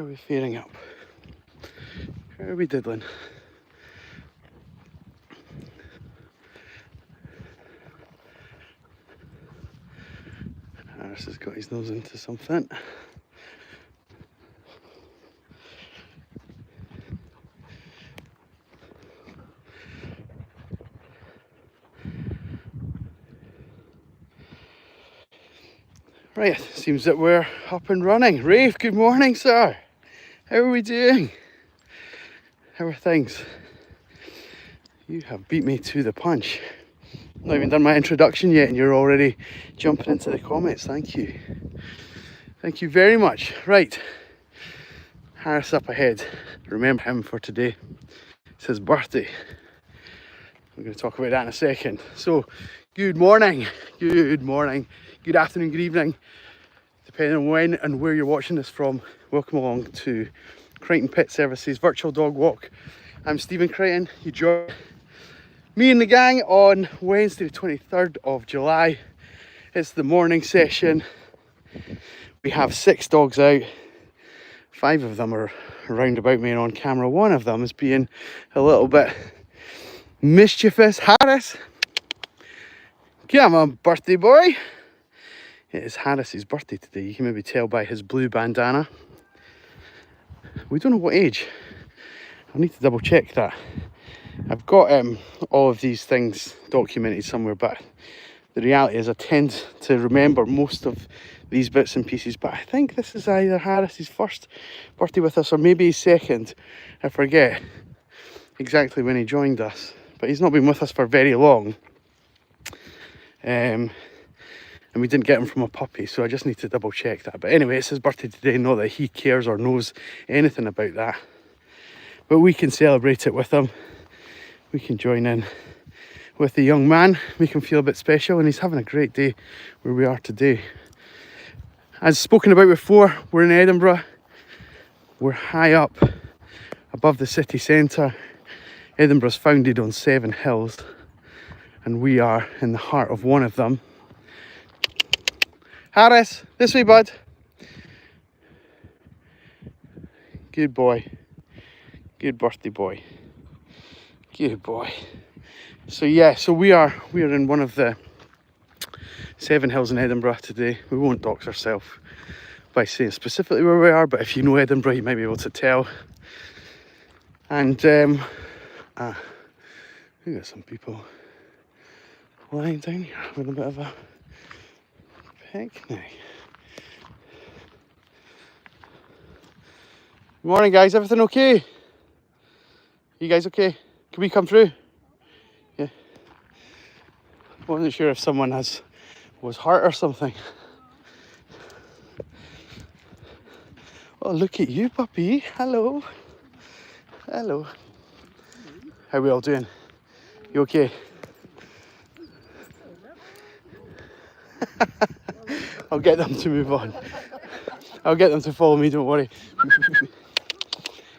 are we faring up? How are we diddling? Harris has got his nose into something. Right, seems that we're up and running. Rafe, good morning, sir. How are we doing? How are things? You have beat me to the punch. Not even done my introduction yet and you're already jumping into the comments. Thank you. Thank you very much. Right, Harris up ahead. Remember him for today. It's his birthday. We're going to talk about that in a second. So, good morning, good afternoon, good evening, depending on when and where you're watching this from. Welcome along to Crighton Pet Services Virtual Dog Walk. I'm Stephen Crighton. You join me and the gang on Wednesday the 23rd of July. It's the morning session. We have 6 dogs out. 5 of them are around about me and on camera. One of them is being a little bit mischievous. Harris, come on, birthday boy. It is Harris's birthday today. You can maybe tell by his blue bandana. We don't know what age. I need to double check that. I've got all of these things documented somewhere, but the reality is I tend to remember most of these bits and pieces, but I think this is either Harris's first birthday with us or maybe his second. I forget exactly when he joined us, but he's not been with us for very long. And we didn't get him from a puppy, so I just need to double check that. But anyway, it's his birthday today, not that he cares or knows anything about that. But we can celebrate it with him. We can join in with the young man, make him feel a bit special, and he's having a great day where we are today. As spoken about before, we're in Edinburgh. We're high up above the city centre. Edinburgh's founded on 7 hills, and we are in the heart of one of them. Harris, this way, bud. Good boy. Good birthday boy. Good boy. So yeah, so we are in one of the 7 hills in Edinburgh today. We won't dox ourselves by saying specifically where we are, but if you know Edinburgh, you might be able to tell. And we got some people lying down here with a bit of a picnic. Good morning, guys. Everything okay? You guys okay? Can we come through? Yeah. Wasn't sure if someone was hurt or something. Oh, look at you, puppy. Hello. Hello. How are we all doing? You okay? I'll get them to move on. I'll get them to follow me, don't worry.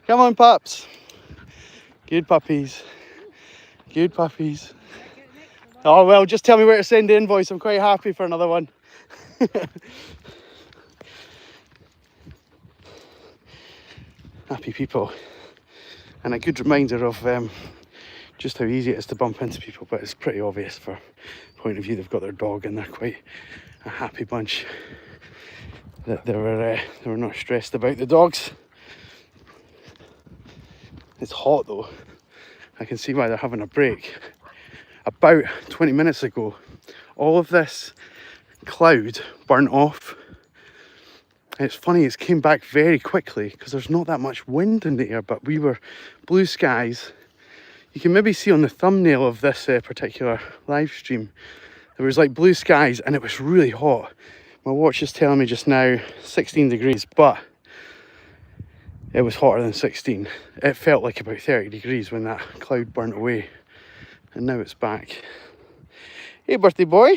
Come on, pups. Good puppies. Good puppies. Oh, well, just tell me where to send the invoice. I'm quite happy for another one. Happy people. And a good reminder of just how easy it is to bump into people, but it's pretty obvious for point of view. They've got their dog and they're quite a happy bunch. That they were not stressed about the dogs. It's hot though. I can see why they're having a break. About 20 minutes ago, all of this cloud burnt off. And it's funny, it's came back very quickly because there's not that much wind in the air, but we were blue skies. You can maybe see on the thumbnail of this particular live stream, there was like blue skies and it was really hot. My watch is telling me just now 16 degrees, but it was hotter than 16. It felt like about 30 degrees when that cloud burnt away. And now it's back. Hey, birthday boy.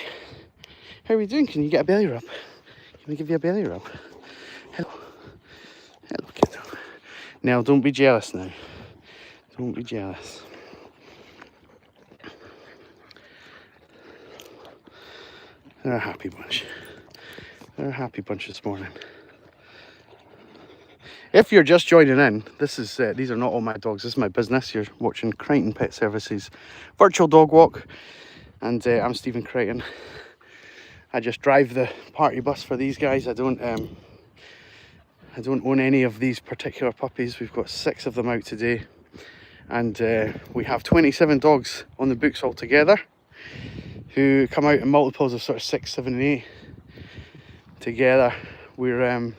How are we doing? Can you get a belly rub? Can I give you a belly rub? Hello. Hello, kiddo. Now, don't be jealous now. Don't be jealous. They're a happy bunch. They're a happy bunch this morning. If you're just joining in, these are not all my dogs. This is my business. You're watching Crighton Pet Services virtual dog walk, and I'm Stephen Crighton. I just drive the party bus for these guys. I don't own any of these particular puppies. We've got 6 of them out today, and we have 27 dogs on the books altogether, who come out in multiples of sort of 6, 7, and 8 together. We've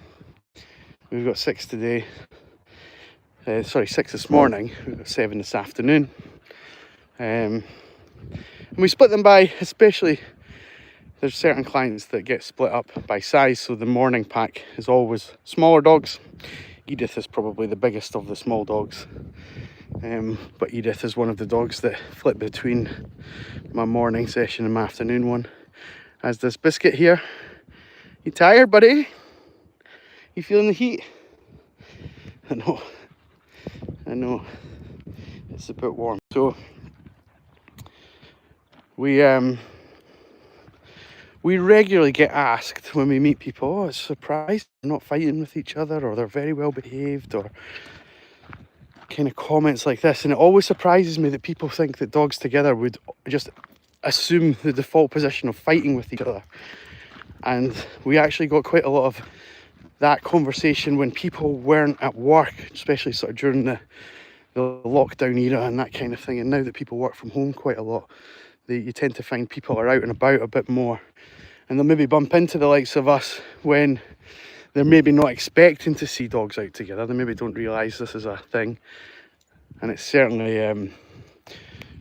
got 6 today. 6 this morning. We've got 7 this afternoon. And we split them by, especially, there's certain clients that get split up by size. So the morning pack is always smaller dogs. Edith is probably the biggest of the small dogs. But Edith is one of the dogs that flip between my morning session and my afternoon one. As does Biscuit here. You tired, buddy? You feeling the heat? I know. It's a bit warm. So we regularly get asked when we meet people, oh, it's surprised they're not fighting with each other, or they're very well behaved, or kind of comments like this. And it always surprises me that people think that dogs together would just assume the default position of fighting with each other. And we actually got quite a lot of that conversation when people weren't at work, especially sort of during the lockdown era and that kind of thing. And now that people work from home quite a lot, you tend to find people are out and about a bit more, and they'll maybe bump into the likes of us when they're maybe not expecting to see dogs out together. They maybe don't realise this is a thing, and it's certainly a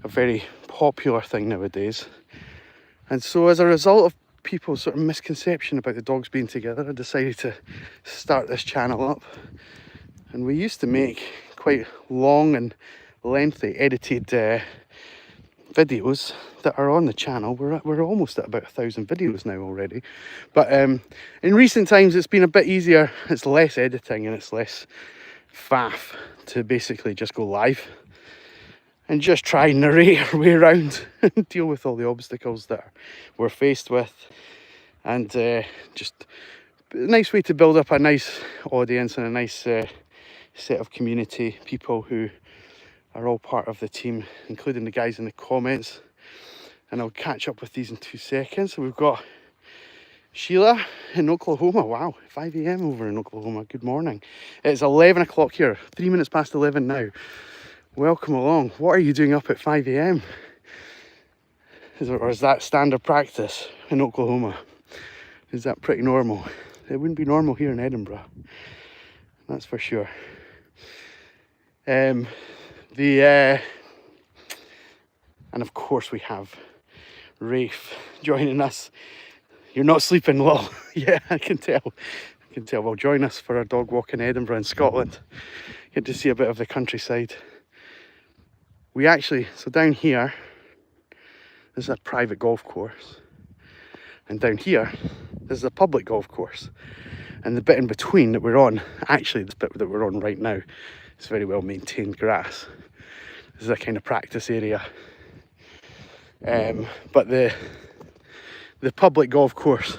very popular thing nowadays. And so as a result of people's sort of misconception about the dogs being together, I decided to start this channel up. And we used to make quite long and lengthy edited videos that are on the channel. We're almost at about 1,000 videos now already. But in recent times it's been a bit easier. It's less editing and it's less faff to basically just go live and just try and narrate our way around and deal with all the obstacles that we're faced with. And just a nice way to build up a nice audience and a nice set of community people who are all part of the team, including the guys in the comments. And I'll catch up with these in 2 seconds. So we've got Sheila in Oklahoma. Wow, 5 a.m. over in Oklahoma. Good morning. It's 11 o'clock here, 3 minutes past 11 now. Welcome along. What are you doing up at 5 a.m? Or is that standard practice in Oklahoma? Is that pretty normal? It wouldn't be normal here in Edinburgh, that's for sure. And of course we have Rafe joining us. You're not sleeping, lol. Yeah, I can tell. Well, join us for a dog walk in Edinburgh in Scotland. Get to see a bit of the countryside. We actually, so down here, this is a private golf course. And down here, this is a public golf course. And the bit in between that we're on, actually this bit that we're on right now, is very well maintained grass. This is a kind of practice area. But the public golf course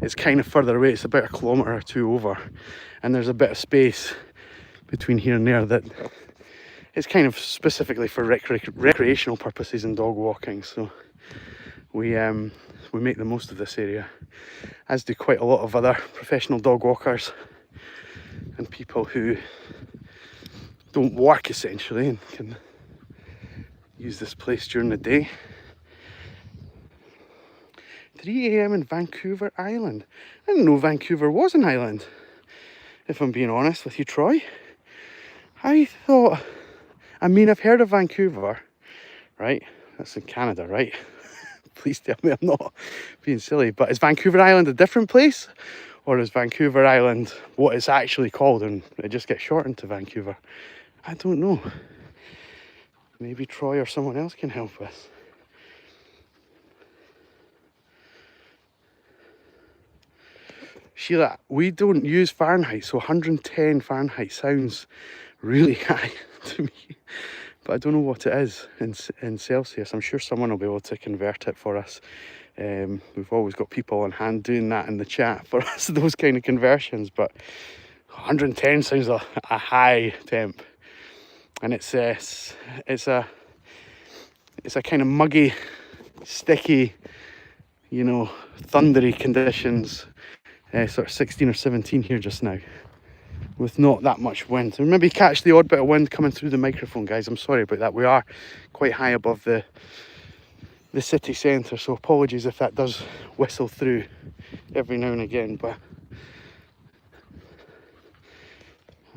is kind of further away. It's about 1 kilometre or 2 over. And there's a bit of space between here and there that it's kind of specifically for recreational purposes and dog walking. So we make the most of this area, as do quite a lot of other professional dog walkers and people who don't work essentially and can use this place during the day. 3 a.m. in Vancouver Island. I didn't know Vancouver was an island, if I'm being honest with you, Troy. I thought, I mean, I've heard of Vancouver, right? That's in Canada, right? Please tell me I'm not being silly. But is Vancouver Island a different place? Or is Vancouver Island what it's actually called and it just gets shortened to Vancouver? I don't know. Maybe Troy or someone else can help us. Sheila, we don't use Fahrenheit, so 110 Fahrenheit sounds really high to me. But I don't know what it is in Celsius. I'm sure someone will be able to convert it for us. We've always got people on hand doing that in the chat for us, those kind of conversions. But 110 sounds a high temp, and it's a kind of muggy, sticky, you know, thundery conditions. Sort of 16 or 17 here just now, with not that much wind. And maybe catch the odd bit of wind coming through the microphone, guys. I'm sorry about that. We are quite high above the city centre, so apologies if that does whistle through every now and again. But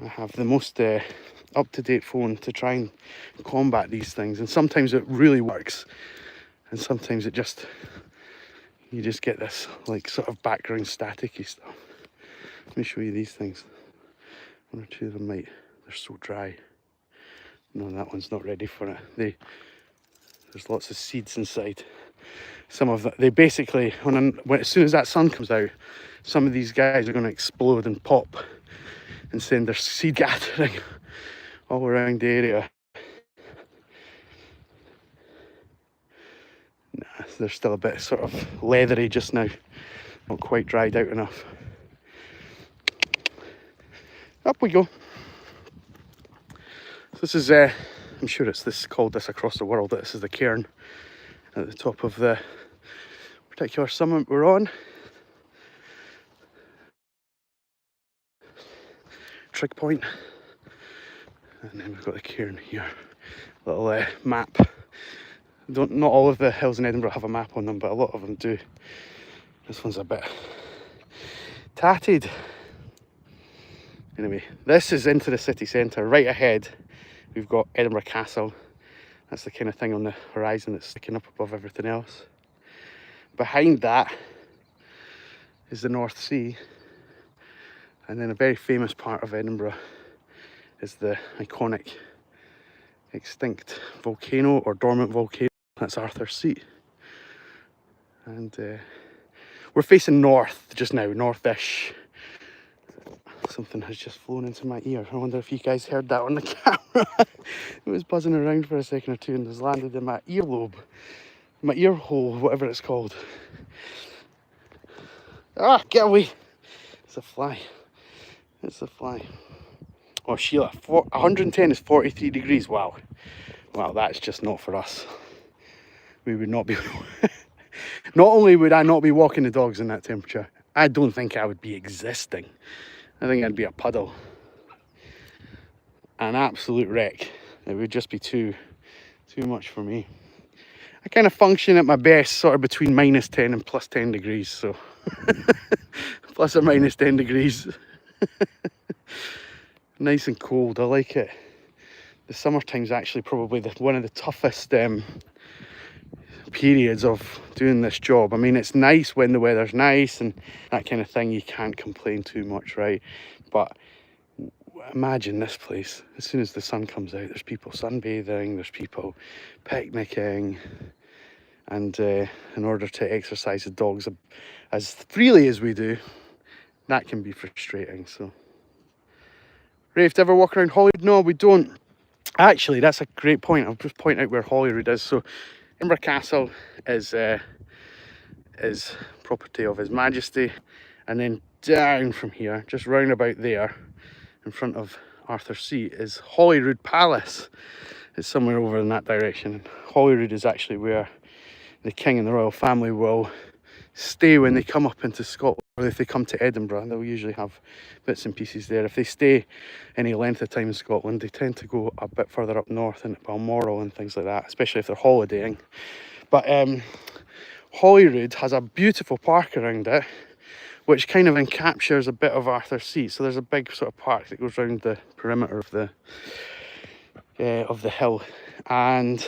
I have the most up-to-date phone to try and combat these things, and sometimes it really works, and sometimes it just, you just get this like sort of background staticky stuff. Let me show you these things. One or two of them might, they're so dry. No, that one's not ready for it. There's lots of seeds inside. Some of them, they basically, as soon as that sun comes out, some of these guys are going to explode and pop and send their seed gathering all around the area. Nah, they're still a bit sort of leathery just now, not quite dried out enough. Up we go. So this is, I'm sure it's this called this across the world, this is the cairn at the top of the particular summit we're on. Trig point. And then we've got the cairn here. Little map. Not all of the hills in Edinburgh have a map on them, but a lot of them do. This one's a bit tatted. Anyway, this is into the city centre. Right ahead, we've got Edinburgh Castle. That's the kind of thing on the horizon that's sticking up above everything else. Behind that is the North Sea. And then a very famous part of Edinburgh is the iconic extinct volcano or dormant volcano. That's Arthur's Seat. And we're facing north just now, northish. Something has just flown into my ear. I wonder if you guys heard that on the camera. It was buzzing around for a second or two and has landed in my earlobe, my ear hole, whatever it's called. Ah, get away! It's a fly. It's a fly. Oh, Sheila, 110 is 43 degrees. Wow. Wow, that's just not for us. We would not be... Not only would I not be walking the dogs in that temperature, I don't think I would be existing. I think I'd be a puddle. An absolute wreck. It would just be too much for me. I kind of function at my best sort of between -10 and +10 degrees, so... Plus or minus 10 degrees. Nice and cold, I like it. The summertime's actually probably one of the toughest periods of doing this job. I mean, it's nice when the weather's nice and that kind of thing, you can't complain too much, right? But imagine this place, as soon as the sun comes out, there's people sunbathing, there's people picnicking, and in order to exercise the dogs as freely as we do, that can be frustrating. So Rafe, do you ever walk around Holyrood? No, we don't. Actually, that's a great point. I'll just point out where Holyrood is. So Edinburgh Castle is property of His Majesty, and then down from here, just round about there, in front of Arthur's Seat, is Holyrood Palace. It's somewhere over in that direction. Holyrood is actually where the king and the royal family will stay when they come up into Scotland, or if they come to Edinburgh. They'll usually have bits and pieces there. If they stay any length of time in Scotland, they tend to go a bit further up north into Balmoral and things like that, especially if they're holidaying. But Holyrood has a beautiful park around it, which kind of encaptures a bit of Arthur's Seat. So there's a big sort of park that goes around the perimeter of the hill, and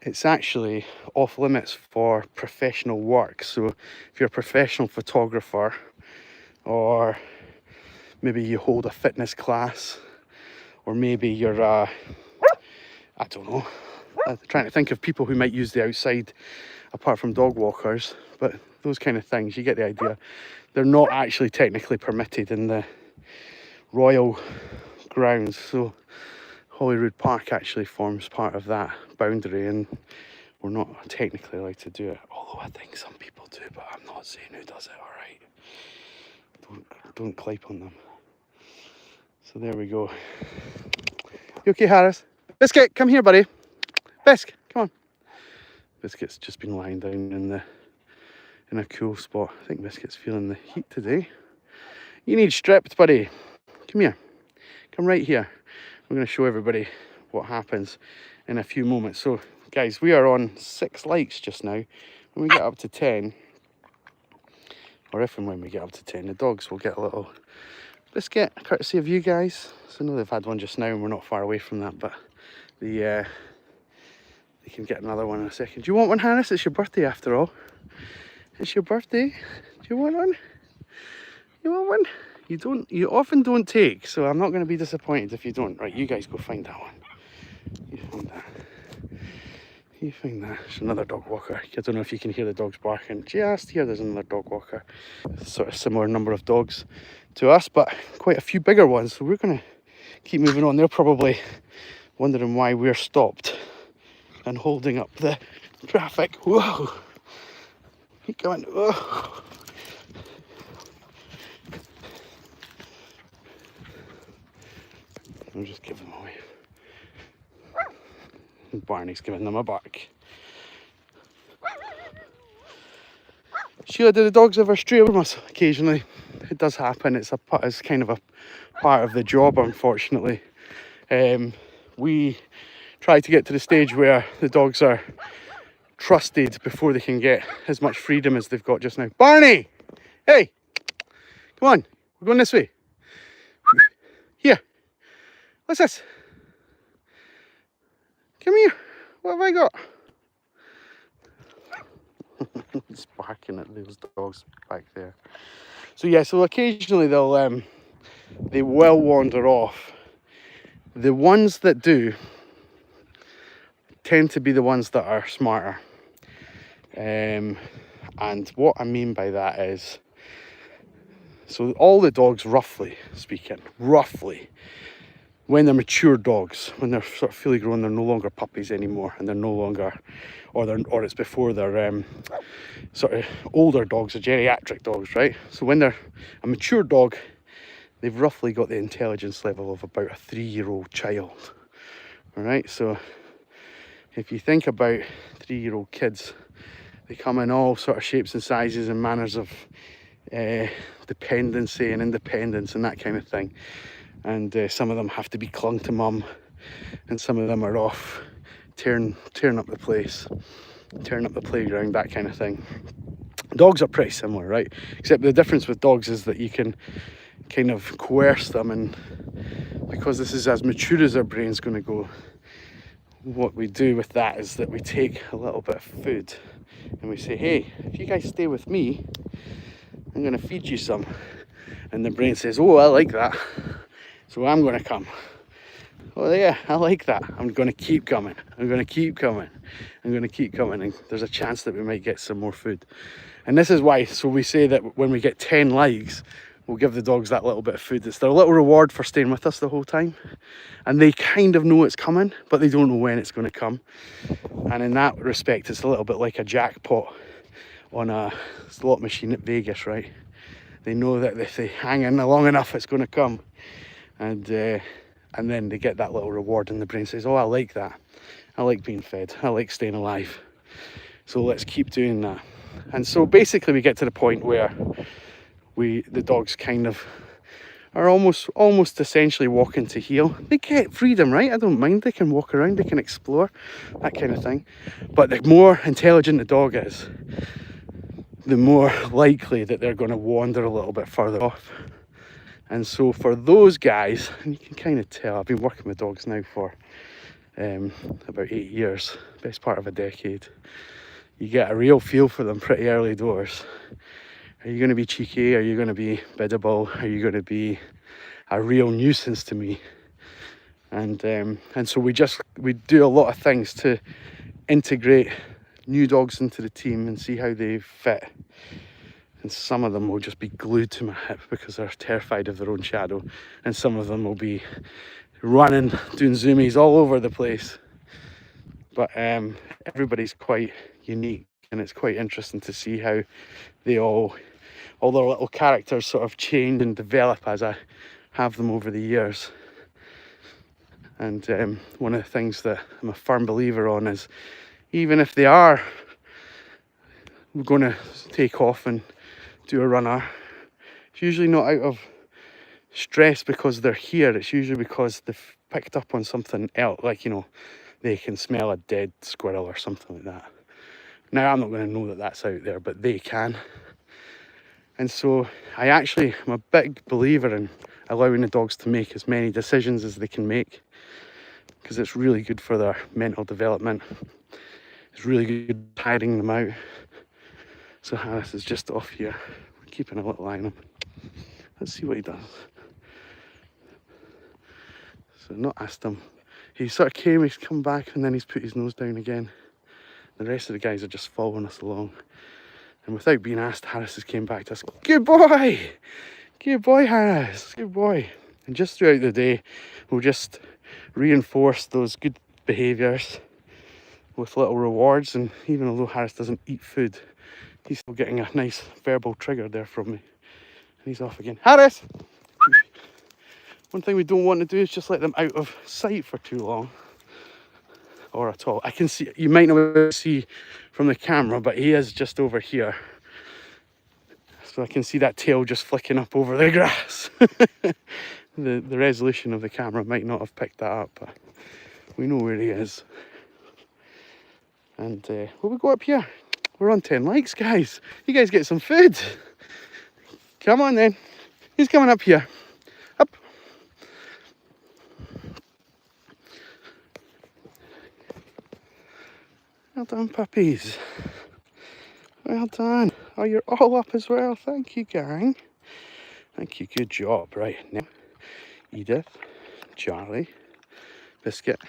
it's actually off limits for professional work. So if you're a professional photographer, or maybe you hold a fitness class, or maybe you're I don't know, I'm trying to think of people who might use the outside apart from dog walkers, but those kind of things, you get the idea. They're not actually technically permitted in the royal grounds. So Holyrood Park actually forms part of that boundary, and we're not technically allowed to do it, although I think some people do, but I'm not saying who does it, alright? don't clip on them. So there we go. You okay, Harris? Biscuit, come here, buddy. Biscuit, come on. Biscuit's just been lying down in a cool spot. I think Biscuit's feeling the heat today. You need stripped, buddy. Come here. Come right here. We're going to show everybody what happens in a few moments. So, guys, we are on 6 likes just now. When we get up to 10, or if and when we get up to 10, the dogs will get a little biscuit, courtesy of you guys. So I know they've had one just now and we're not far away from that, but they can get another one in a second. Do you want one, Harris? It's your birthday after all. It's your birthday. Do you want one? You want one? You often don't take, so I'm not going to be disappointed if you don't. Right, you guys go find that one. You find that. You find that. There's another dog walker. I don't know if you can hear the dogs barking. Just here there's another dog walker. Sort of similar number of dogs to us, but quite a few bigger ones. So we're going to keep moving on. They're probably wondering why we're stopped and holding up the traffic. Whoa! Keep going. Whoa! I'll just give them away. And Barney's giving them a bark. Sheila, do the dogs ever stray from us occasionally? It does happen. It's kind of a part of the job, unfortunately. We try to get to the stage where the dogs are trusted before they can get as much freedom as they've got just now. Barney! Hey! Come on, we're going this way. Here. What's this? Come here. What have I got? He's barking at those dogs back there. So yeah, so occasionally they will wander off. The ones that do tend to be the ones that are smarter. And what I mean by that is, so all the dogs, roughly speaking, when they're mature dogs, when they're sort of fully grown, they're no longer puppies anymore, and they're no longer, or it's before they're sort of older dogs, or geriatric dogs, right? So when they're a mature dog, they've roughly got the intelligence level of about a 3-year-old child. All right, so if you think about 3-year-old kids, they come in all sort of shapes and sizes and manners of dependency and independence and that kind of thing. And some of them have to be clung to mum, and some of them are off tearing up the place, tearing up the playground, that kind of thing. Dogs are pretty similar, right? Except the difference with dogs is that you can kind of coerce them, and because this is as mature as their brain's going to go, what we do with that is that we take a little bit of food and we say, hey, if you guys stay with me, I'm going to feed you some. And the brain says, oh, I like that. So I'm going to come. Oh yeah, I like that. I'm going to keep coming. I'm going to keep coming. I'm going to keep coming. And there's a chance that we might get some more food. And this is why, so we say that when we get 10 likes, we'll give the dogs that little bit of food. It's their little reward for staying with us the whole time. And they kind of know it's coming, but they don't know when it's going to come. And in that respect, it's a little bit like a jackpot on a slot machine at Vegas, right? They know that if they hang in long enough, it's going to come. And then they get that little reward, and the brain says, oh, I like that. I like being fed. I like staying alive. So let's keep doing that. And so basically we get to the point where the dogs kind of are almost essentially walking to heel. They get freedom, right? I don't mind. They can walk around, they can explore, that kind of thing. But the more intelligent the dog is, the more likely that they're going to wander a little bit further off. And so for those guys, and you can kind of tell, I've been working with dogs now for about 8 years, best part of a decade. You get a real feel for them pretty early doors. Are you going to be cheeky? Are you going to be biddable? Are you going to be a real nuisance to me? And so we do a lot of things to integrate new dogs into the team and see how they fit. And some of them will just be glued to my hip because they're terrified of their own shadow. And some of them will be running, doing zoomies all over the place. But everybody's quite unique, and it's quite interesting to see how they all all their little characters sort of change and develop as I have them over the years. And one of the things that I'm a firm believer on is, even if they are going to take off and do a runner, it's usually not out of stress because they're here. It's usually because they've picked up on something else, like, you know, they can smell a dead squirrel or something like that. Now, I'm not going to know that that's out there, but they can. And so I actually am a big believer in allowing the dogs to make as many decisions as they can make, because it's really good for their mental development. It's really good tiring them out. So Harris is just off here. We're keeping a little eye on him. Let's see what he does. So not asked him. He sort of came, he's come back, and then he's put his nose down again. The rest of the guys are just following us along. And without being asked, Harris has came back to us. Good boy! Good boy, Harris. Good boy. And just throughout the day, we'll just reinforce those good behaviours with little rewards. And even although Harris doesn't eat food, he's still getting a nice verbal trigger there from me. And he's off again. Harris! One thing we don't want to do is just let them out of sight for too long. Or at all. I can see, you might not be able to see from the camera, but he is just over here. So I can see that tail just flicking up over the grass. The resolution of the camera might not have picked that up, but we know where he is. And will we go up here? We're on 10 likes, guys. You guys get some food. Come on then. Who's coming up here? Up. Well done, puppies. Well done. Oh, you're all up as well. Thank you, gang. Thank you. Good job. Right, now, Edith, Charlie, Biscuit,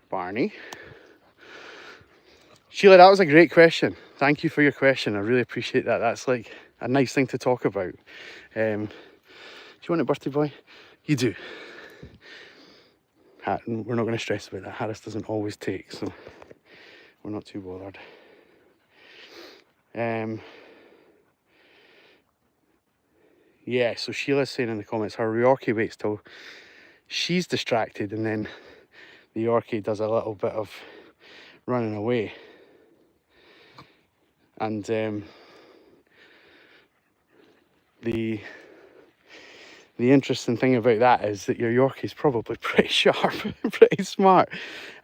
Barney. Sheila, that was a great question. Thank you for your question. I really appreciate that. That's like a nice thing to talk about. Do you want a birthday boy? You do. We're not going to stress about that. Harris doesn't always take, so we're not too bothered. Yeah, so Sheila's saying in the comments her Yorkie waits till she's distracted, and then the Yorkie does a little bit of running away. And the interesting thing about that is that your Yorkie's probably pretty sharp, pretty smart,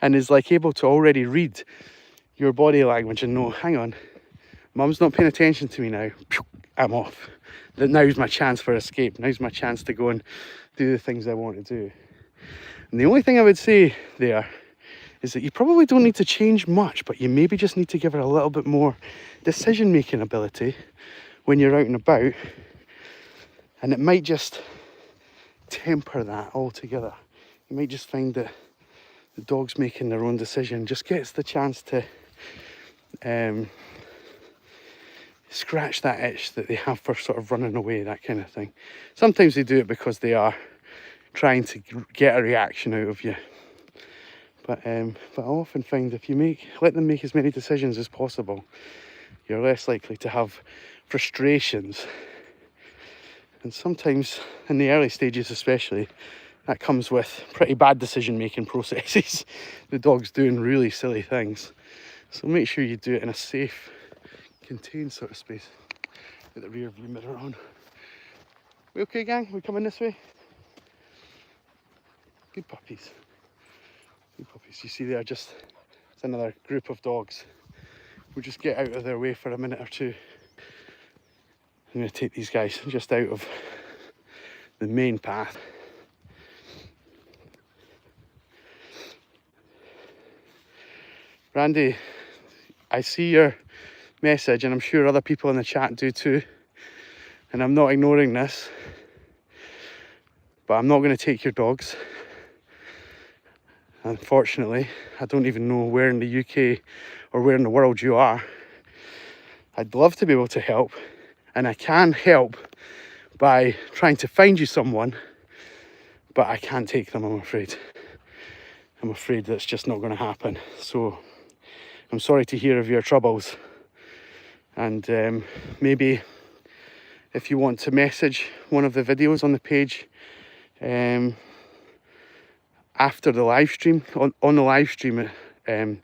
and is like able to already read your body language and know, hang on, Mum's not paying attention to me now, I'm off. That now's my chance for escape, now's my chance to go and do the things I want to do. And the only thing I would say there is that you probably don't need to change much, but you maybe just need to give her a little bit more decision-making ability when you're out and about, and it might just temper that altogether. You might just find that the dog's making their own decision just gets the chance to scratch that itch that they have for sort of running away, that kind of thing. Sometimes they do it because they are trying to get a reaction out of you. But I often find if you let them make as many decisions as possible, you're less likely to have frustrations. And sometimes, in the early stages especially, that comes with pretty bad decision-making processes. The dog's doing really silly things. So make sure you do it in a safe, contained sort of space. Get the rear view mirror on. We okay, gang? We coming this way? Good puppies. Good puppies. You see there, it's another group of dogs. We'll just get out of their way for a minute or two. I'm going to take these guys just out of the main path. Randy, I see your message, and I'm sure other people in the chat do too. And I'm not ignoring this, but I'm not going to take your dogs. Unfortunately, I don't even know where in the UK or where in the world you are. I'd love to be able to help, and I can help by trying to find you someone, but I can't take them, I'm afraid. I'm afraid that's just not going to happen. So I'm sorry to hear of your troubles, and maybe if you want to message one of the videos on the page after the live stream, on the live stream, when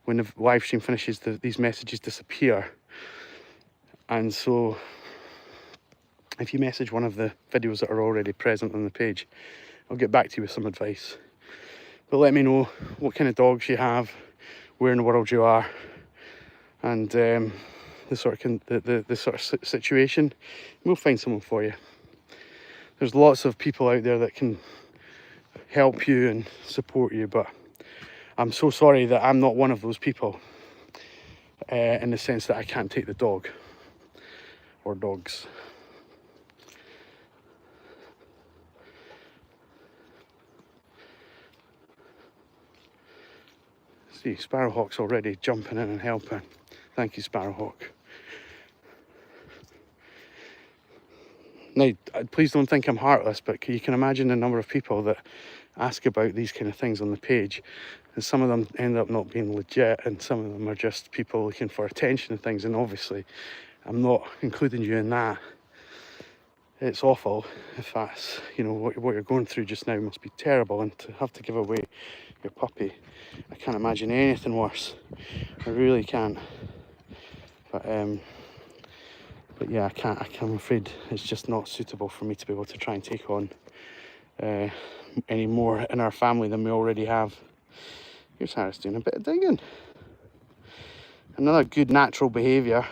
the live stream finishes, these messages disappear. And so if you message one of the videos that are already present on the page, I'll get back to you with some advice. But let me know what kind of dogs you have, where in the world you are, and the sort of situation. We'll find someone for you. There's lots of people out there that can help you and support you, but I'm so sorry that I'm not one of those people, in the sense that I can't take the dog or dogs. See, Sparrowhawk's already jumping in and helping. Thank you, Sparrowhawk. Now, please don't think I'm heartless, but you can imagine the number of people that ask about these kind of things on the page, and some of them end up not being legit, and some of them are just people looking for attention and things, and obviously I'm not including you in that. It's awful if that's, you know, what you're going through just now must be terrible, and to have to give away your puppy, I can't imagine anything worse. I really can't. But yeah, I'm afraid it's just not suitable for me to be able to try and take on any more in our family than we already have. Here's Harris doing a bit of digging. Another good natural behaviour.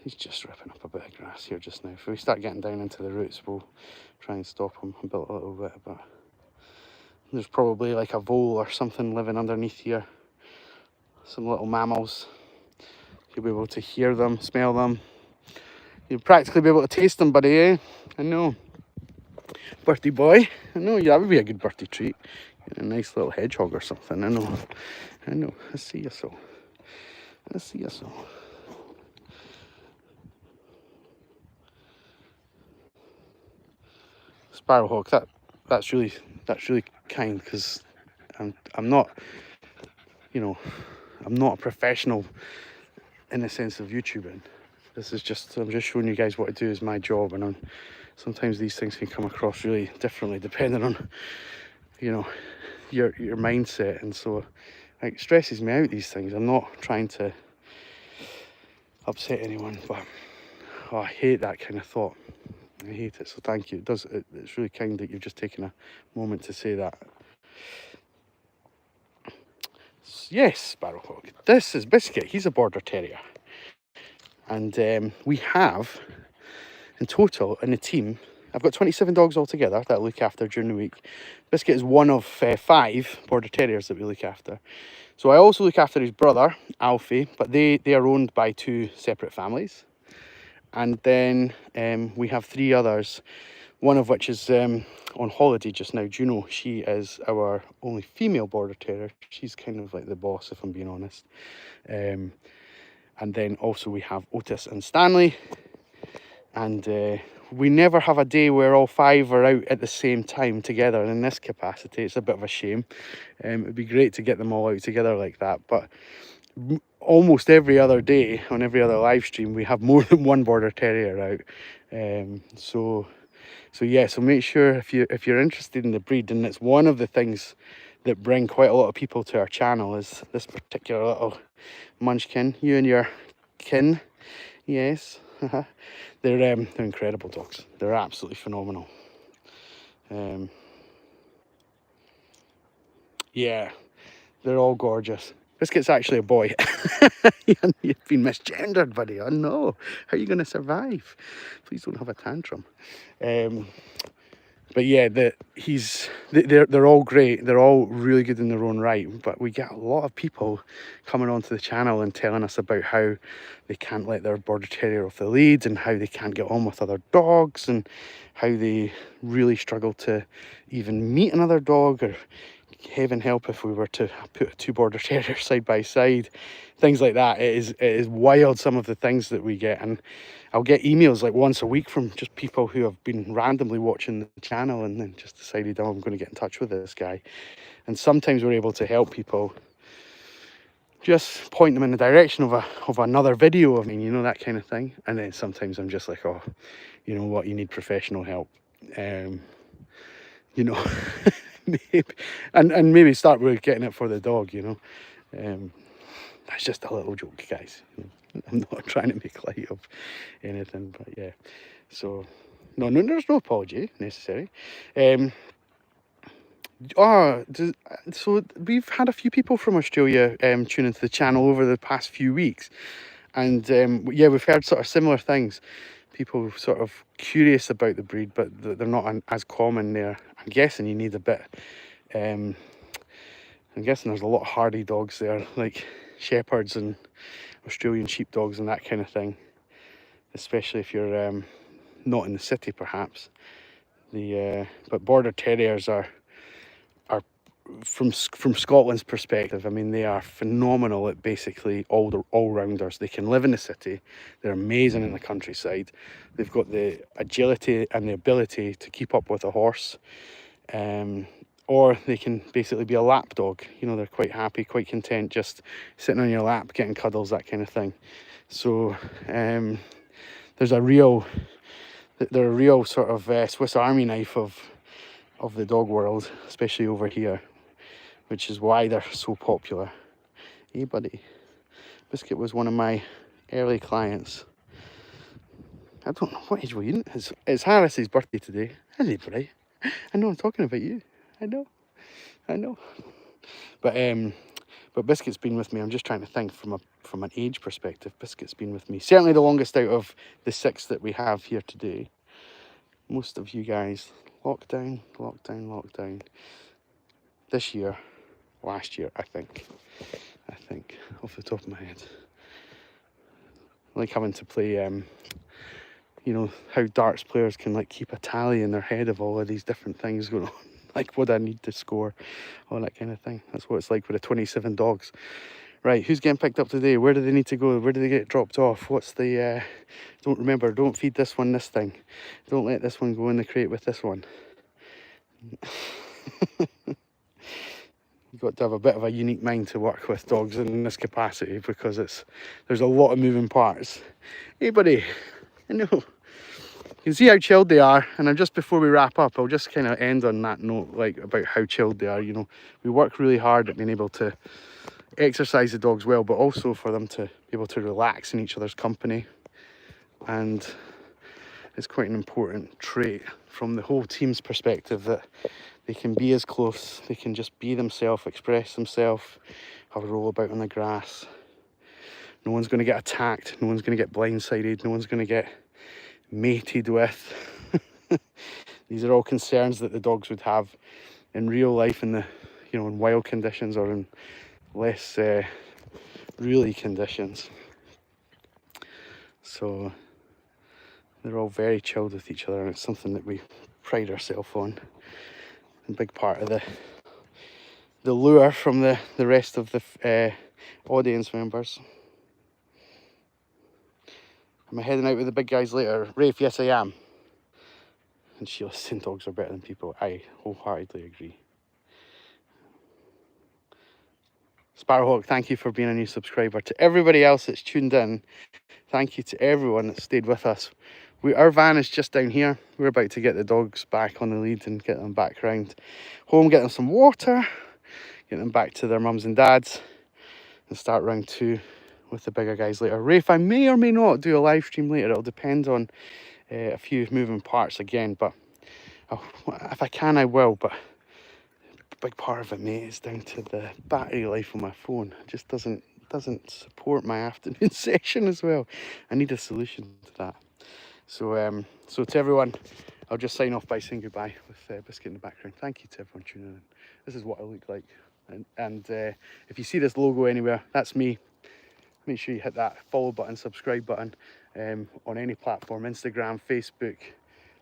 He's just ripping up a bit of grass here just now. If we start getting down into the roots, we'll try and stop him a little bit. But there's probably like a vole or something living underneath here. Some little mammals. You'll be able to hear them, smell them. You'll practically be able to taste them, buddy, eh? I know. Bertie boy. I know, yeah, that would be a good Bertie treat. A nice little hedgehog or something. I know. I see you so. Sparrowhawk, that's really kind, because I'm not, you know, I'm not a professional in the sense of YouTubing. This is just, I'm just showing you guys what I do is my job, and sometimes these things can come across really differently depending on, you know, your mindset, and so it stresses me out, these things. I'm not trying to upset anyone, but I hate that kind of thought. I hate it, so thank you. It's really kind that you've just taken a moment to say that. Yes, Sparrowhawk. This is Biscuit. He's a Border Terrier. And we have, in total, in the team, I've got 27 dogs altogether that I look after during the week. Biscuit is one of 5 Border Terriers that we look after. So I also look after his brother, Alfie, but they are owned by 2 separate families. And then we have 3 others, one of which is on holiday just now. Juno, she is our only female Border Terrier. She's kind of like the boss, if I'm being honest. And then also we have Otis and Stanley. And we never have a day where all 5 are out at the same time together. And in this capacity, it's a bit of a shame. It'd be great to get them all out together like that. But almost every other day, on every other live stream, we have more than 1 Border Terrier out. So make sure if you're interested in the breed, and it's one of the things that bring quite a lot of people to our channel, is this particular little munchkin. You and your kin, yes. They're incredible dogs. They're absolutely phenomenal. Yeah, they're all gorgeous. Biscuit's actually a boy. You've been misgendered, buddy. Oh no, how are you going to survive? Please don't have a tantrum. But yeah, they're all great. They're all really good in their own right. But we get a lot of people coming onto the channel and telling us about how they can't let their Border Terrier off the lead, and how they can't get on with other dogs, and how they really struggle to even meet another dog, or heaven help if we were to put 2 Border Terriers side by side, things like that. It is wild, some of the things that we get. And I'll get emails like once a week from just people who have been randomly watching the channel and then just decided, oh, I'm going to get in touch with this guy. And sometimes we're able to help people just point them in the direction of another video of me, you know, that kind of thing. And then sometimes I'm just like, oh, you know what, you need professional help. You know, maybe, and maybe start with getting it for the dog, you know. That's just a little joke, guys. I'm not trying to make light of anything, but yeah. So, no, there's no apology necessary. So we've had a few people from Australia tune into the channel over the past few weeks, and yeah, we've heard sort of similar things. People sort of curious about the breed, but they're not as common there. I'm guessing you need a bit. I'm guessing there's a lot of hardy dogs there, like shepherds and Australian sheepdogs and that kind of thing. Especially if you're not in the city, perhaps. But border terriers are from Scotland's perspective, I mean, they are phenomenal at basically all-rounders. They can live in the city, they're amazing in the countryside, they've got the agility and the ability to keep up with a horse, or they can basically be a lap dog. You know, they're quite happy, quite content just sitting on your lap, getting cuddles, that kind of thing. So they're a real sort of Swiss Army knife of the dog world, especially over here, which is why they're so popular. Hey buddy, Biscuit was one of my early clients. I don't know, what age were you? It's Harris's birthday today. Hey buddy, I know I'm talking about you. I know. But Biscuit's been with me. I'm just trying to think from an age perspective. Biscuit's been with me certainly the longest out of the 6 that we have here today. Most of you guys, lockdown. This year, last year, I think, off the top of my head. I like having to play, you know, how darts players can like keep a tally in their head of all of these different things going on, like what I need to score, all that kind of thing. That's what it's like with the 27 dogs. Right, who's getting picked up today? Where do they need to go? Where do they get dropped off? What's the, don't feed this one this thing. Don't let this one go in the crate with this one. You've got to have a bit of a unique mind to work with dogs in this capacity, because there's a lot of moving parts. Hey buddy, I know. You can see how chilled they are, and just before we wrap up, I'll just kind of end on that note, like about how chilled they are. You know, we work really hard at being able to exercise the dogs well, but also for them to be able to relax in each other's company. And it's quite an important trait from the whole team's perspective, that they can be as close, they can just be themselves, express themselves, have a roll about on the grass. No one's going to get attacked, no one's going to get blindsided, no one's going to get mated with. These are all concerns that the dogs would have in real life, in in wild conditions, or in less really conditions. So they're all very chilled with each other, and it's something that we pride ourselves on. A big part of the lure from the rest of the audience members. Am I heading out with the big guys later? Rafe, yes I am. And Sheila saying dogs are better than people. I wholeheartedly agree. Sparrowhawk, thank you for being a new subscriber. To everybody else that's tuned in, thank you to everyone that stayed with us. Our van is just down here. We're about to get the dogs back on the lead and get them back round home, get them some water, get them back to their mums and dads, and start round 2 with the bigger guys later. Rafe, I may or may not do a live stream later. It'll depend on a few moving parts again, but if I can, I will. But a big part of it, mate, is down to the battery life on my phone. It just doesn't support my afternoon session as well. I need a solution to that. So to everyone, I'll just sign off by saying goodbye with Biscuit in the background. Thank you to everyone tuning in. This is what I look like. And if you see this logo anywhere, that's me. Make sure you hit that follow button, subscribe button on any platform, Instagram, Facebook,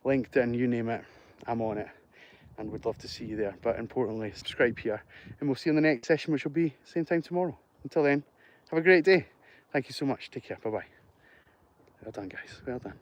LinkedIn, you name it, I'm on it. And we'd love to see you there. But importantly, subscribe here. And we'll see you in the next session, which will be same time tomorrow. Until then, have a great day. Thank you so much. Take care. Bye-bye. Well done, guys. Well done.